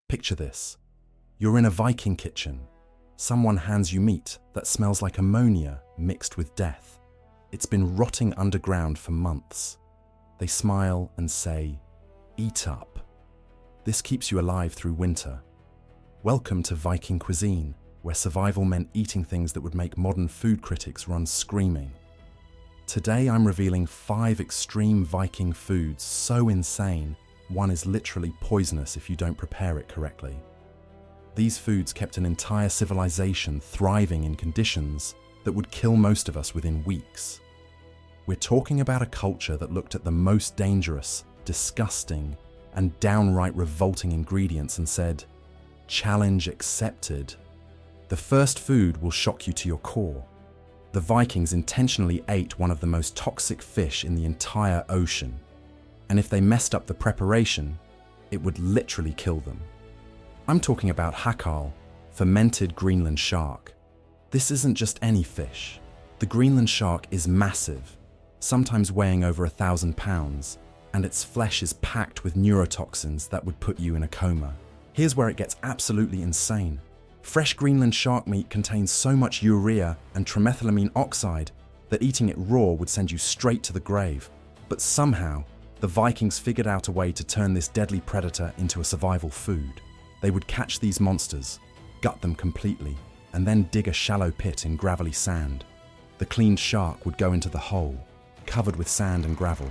Picture this. You're in a Viking kitchen. Someone hands you meat that smells like ammonia mixed with death. It's been rotting underground for months. They smile and say, "Eat up." This keeps you alive through winter. Welcome to Viking cuisine, where survival meant eating things that would make modern food critics run screaming. Today I'm revealing 5 extreme Viking foods so insane, one is literally poisonous if you don't prepare it correctly. These foods kept an entire civilization thriving in conditions that would kill most of us within weeks. We're talking about a culture that looked at the most dangerous, disgusting, and downright revolting ingredients and said, "Challenge accepted." The first food will shock you to your core. The Vikings intentionally ate one of the most toxic fish in the entire ocean. And if they messed up the preparation, it would literally kill them. I'm talking about hakal, fermented Greenland shark. This isn't just any fish. The Greenland shark is massive, sometimes weighing over 1,000 pounds, and its flesh is packed with neurotoxins that would put you in a coma. Here's where it gets absolutely insane. Fresh Greenland shark meat contains so much urea and trimethylamine oxide that eating it raw would send you straight to the grave. But somehow, the Vikings figured out a way to turn this deadly predator into a survival food. They would catch these monsters, gut them completely, and then dig a shallow pit in gravelly sand. The cleaned shark would go into the hole, covered with sand and gravel,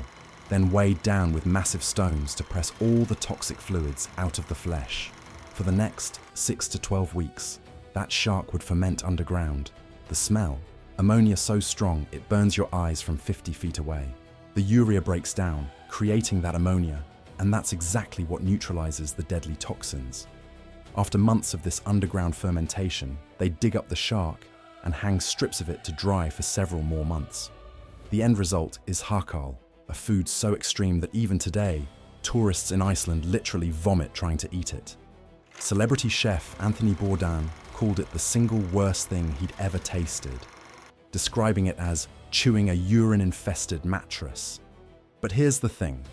then weighed down with massive stones to press all the toxic fluids out of the flesh. For the next 6 to 12 weeks, that shark would ferment underground. The smell, ammonia so strong it burns your eyes from 50 feet away. The urea breaks down, creating that ammonia, and that's exactly what neutralizes the deadly toxins. After months of this underground fermentation, they dig up the shark and hang strips of it to dry for several more months. The end result is hakal, a food so extreme that even today, tourists in Iceland literally vomit trying to eat it. Celebrity chef Anthony Bourdain called it the single worst thing he'd ever tasted, describing it as chewing a urine-infested mattress. But here's the thing.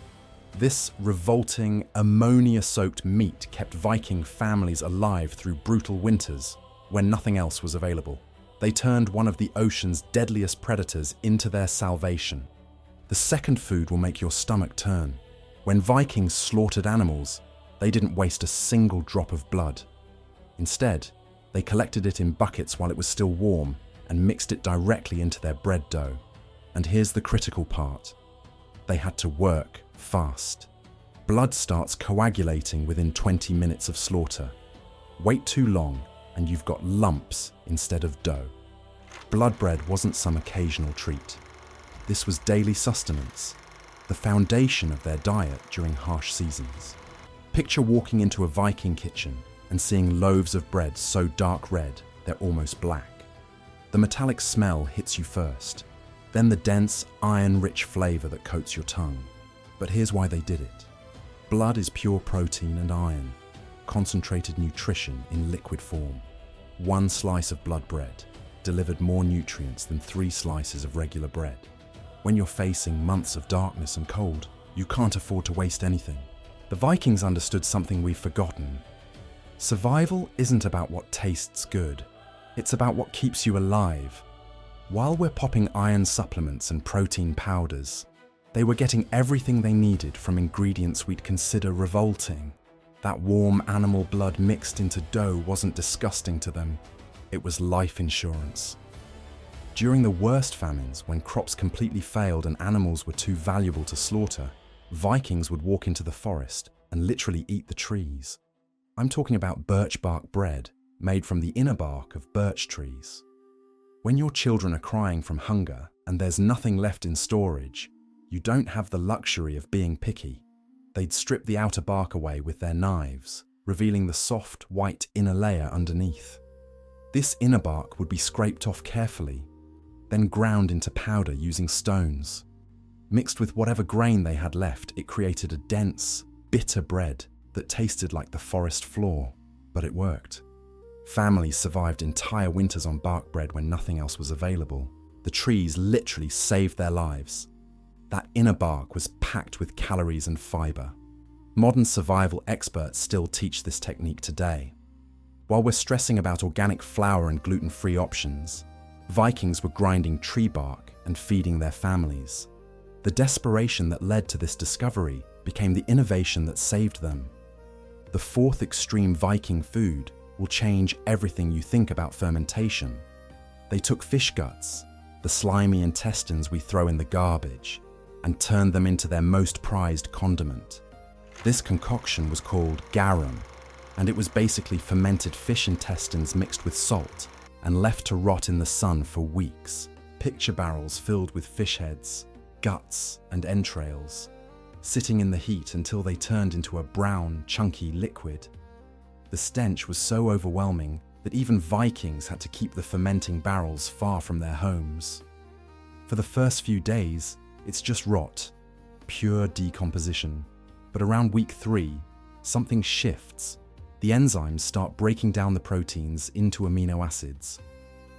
This revolting, ammonia-soaked meat kept Viking families alive through brutal winters when nothing else was available. They turned one of the ocean's deadliest predators into their salvation. The second food will make your stomach turn. When Vikings slaughtered animals, they didn't waste a single drop of blood. Instead, they collected it in buckets while it was still warm and mixed it directly into their bread dough. And here's the critical part. They had to work fast. Blood starts coagulating within 20 minutes of slaughter. Wait too long and you've got lumps instead of dough. Blood bread wasn't some occasional treat. This was daily sustenance, the foundation of their diet during harsh seasons. Picture walking into a Viking kitchen and seeing loaves of bread so dark red they're almost black. The metallic smell hits you first, then the dense, iron-rich flavor that coats your tongue. But here's why they did it. Blood is pure protein and iron, concentrated nutrition in liquid form. One slice of blood bread delivered more nutrients than 3 slices of regular bread. When you're facing months of darkness and cold, you can't afford to waste anything. The Vikings understood something we've forgotten. Survival isn't about what tastes good. It's about what keeps you alive. While we're popping iron supplements and protein powders, they were getting everything they needed from ingredients we'd consider revolting. That warm animal blood mixed into dough wasn't disgusting to them. It was life insurance. During the worst famines, when crops completely failed and animals were too valuable to slaughter, Vikings would walk into the forest and literally eat the trees. I'm talking about birch bark bread, made from the inner bark of birch trees. When your children are crying from hunger and there's nothing left in storage, you don't have the luxury of being picky. They'd strip the outer bark away with their knives, revealing the soft, white inner layer underneath. This inner bark would be scraped off carefully, then ground into powder using stones. Mixed with whatever grain they had left, it created a dense, bitter bread that tasted like the forest floor, but it worked. Families survived entire winters on bark bread when nothing else was available. The trees literally saved their lives. That inner bark was packed with calories and fiber. Modern survival experts still teach this technique today. While we're stressing about organic flour and gluten-free options, Vikings were grinding tree bark and feeding their families. The desperation that led to this discovery became the innovation that saved them. The fourth extreme Viking food will change everything you think about fermentation. They took fish guts, the slimy intestines we throw in the garbage, and turned them into their most prized condiment. This concoction was called garum, and it was basically fermented fish intestines mixed with salt and left to rot in the sun for weeks. Picture barrels filled with fish heads, guts, and entrails, sitting in the heat until they turned into a brown, chunky liquid. The stench was so overwhelming that even Vikings had to keep the fermenting barrels far from their homes. For the first few days, it's just rot, pure decomposition. But around week 3, something shifts. The enzymes start breaking down the proteins into amino acids.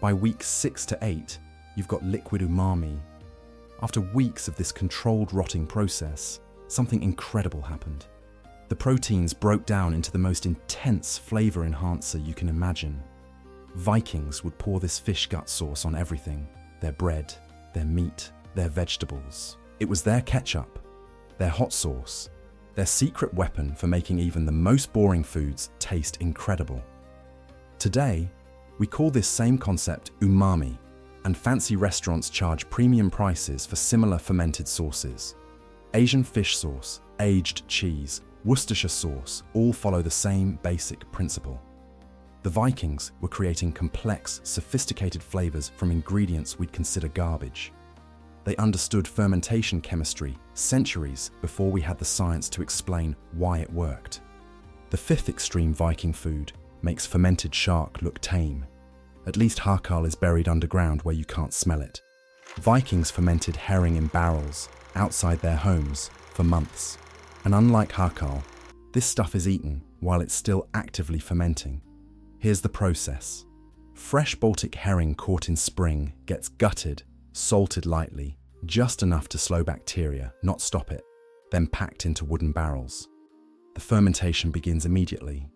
By weeks 6 to 8, you've got liquid umami. After weeks of this controlled rotting process, something incredible happened. The proteins broke down into the most intense flavor enhancer you can imagine. Vikings would pour this fish gut sauce on everything: their bread, their meat, their vegetables. It was their ketchup, their hot sauce, their secret weapon for making even the most boring foods taste incredible. Today, we call this same concept umami, and fancy restaurants charge premium prices for similar fermented sauces. Asian fish sauce, aged cheese, Worcestershire sauce all follow the same basic principle. The Vikings were creating complex, sophisticated flavors from ingredients we'd consider garbage. They understood fermentation chemistry centuries before we had the science to explain why it worked. The fifth extreme Viking food makes fermented shark look tame. At least Hakal is buried underground where you can't smell it. Vikings fermented herring in barrels outside their homes for months. And unlike Hakal, this stuff is eaten while it's still actively fermenting. Here's the process. Fresh Baltic herring caught in spring gets gutted, salted lightly, just enough to slow bacteria, not stop it, then packed into wooden barrels. The fermentation begins immediately.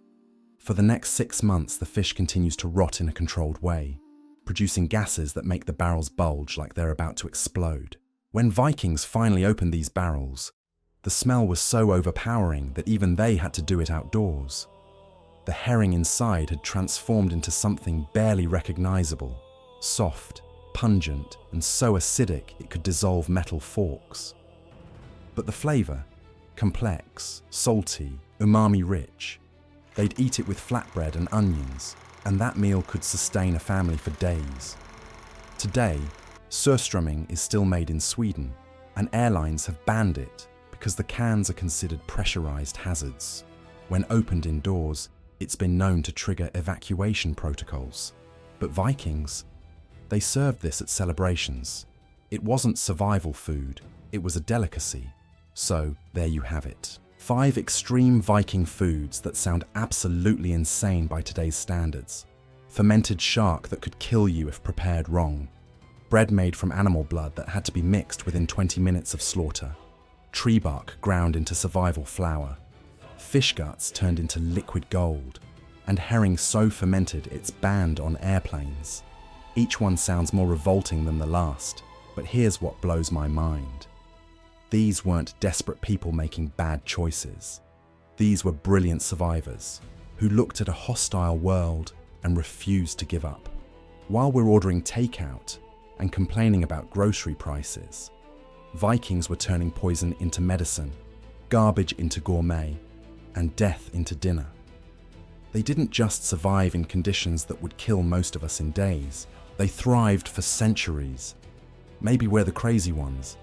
For the next 6 months, the fish continues to rot in a controlled way, producing gases that make the barrels bulge like they're about to explode. When Vikings finally opened these barrels, the smell was so overpowering that even they had to do it outdoors. The herring inside had transformed into something barely recognizable, soft, pungent, and so acidic it could dissolve metal forks. But the flavor, complex, salty, umami-rich. They'd eat it with flatbread and onions, and that meal could sustain a family for days. Today, surströmming is still made in Sweden, and airlines have banned it because the cans are considered pressurized hazards. When opened indoors, it's been known to trigger evacuation protocols. But Vikings, they served this at celebrations. It wasn't survival food, it was a delicacy. So there you have it. 5 extreme Viking foods that sound absolutely insane by today's standards. Fermented shark that could kill you if prepared wrong. Bread made from animal blood that had to be mixed within 20 minutes of slaughter. Tree bark ground into survival flour. Fish guts turned into liquid gold. And herring so fermented it's banned on airplanes. Each one sounds more revolting than the last, but here's what blows my mind. These weren't desperate people making bad choices. These were brilliant survivors who looked at a hostile world and refused to give up. While we're ordering takeout and complaining about grocery prices, Vikings were turning poison into medicine, garbage into gourmet, and death into dinner. They didn't just survive in conditions that would kill most of us in days. They thrived for centuries. Maybe we're the crazy ones.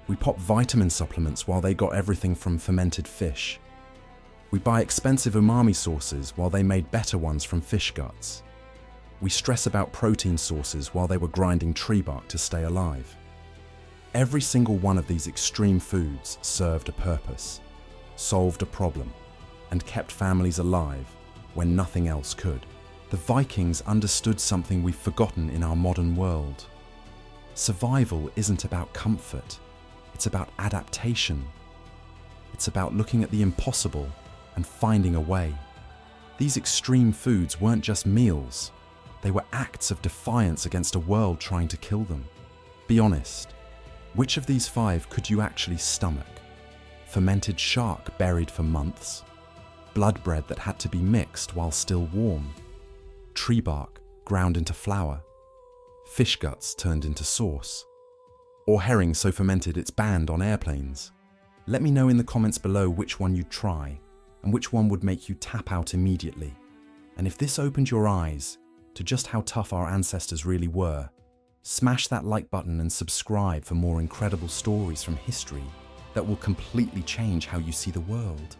We pop vitamin supplements while they got everything from fermented fish. We buy expensive umami sauces while they made better ones from fish guts. We stress about protein sources while they were grinding tree bark to stay alive. Every single one of these extreme foods served a purpose, solved a problem, and kept families alive when nothing else could. The Vikings understood something we've forgotten in our modern world. Survival isn't about comfort, it's about adaptation. It's about looking at the impossible and finding a way. These extreme foods weren't just meals. They were acts of defiance against a world trying to kill them. Be honest, which of these 5 could you actually stomach? Fermented shark buried for months? Blood bread that had to be mixed while still warm? Tree bark ground into flour? Fish guts turned into sauce? Or herring so fermented it's banned on airplanes? Let me know in the comments below which one you'd try and which one would make you tap out immediately. And if this opened your eyes to just how tough our ancestors really were, smash that like button and subscribe for more incredible stories from history that will completely change how you see the world.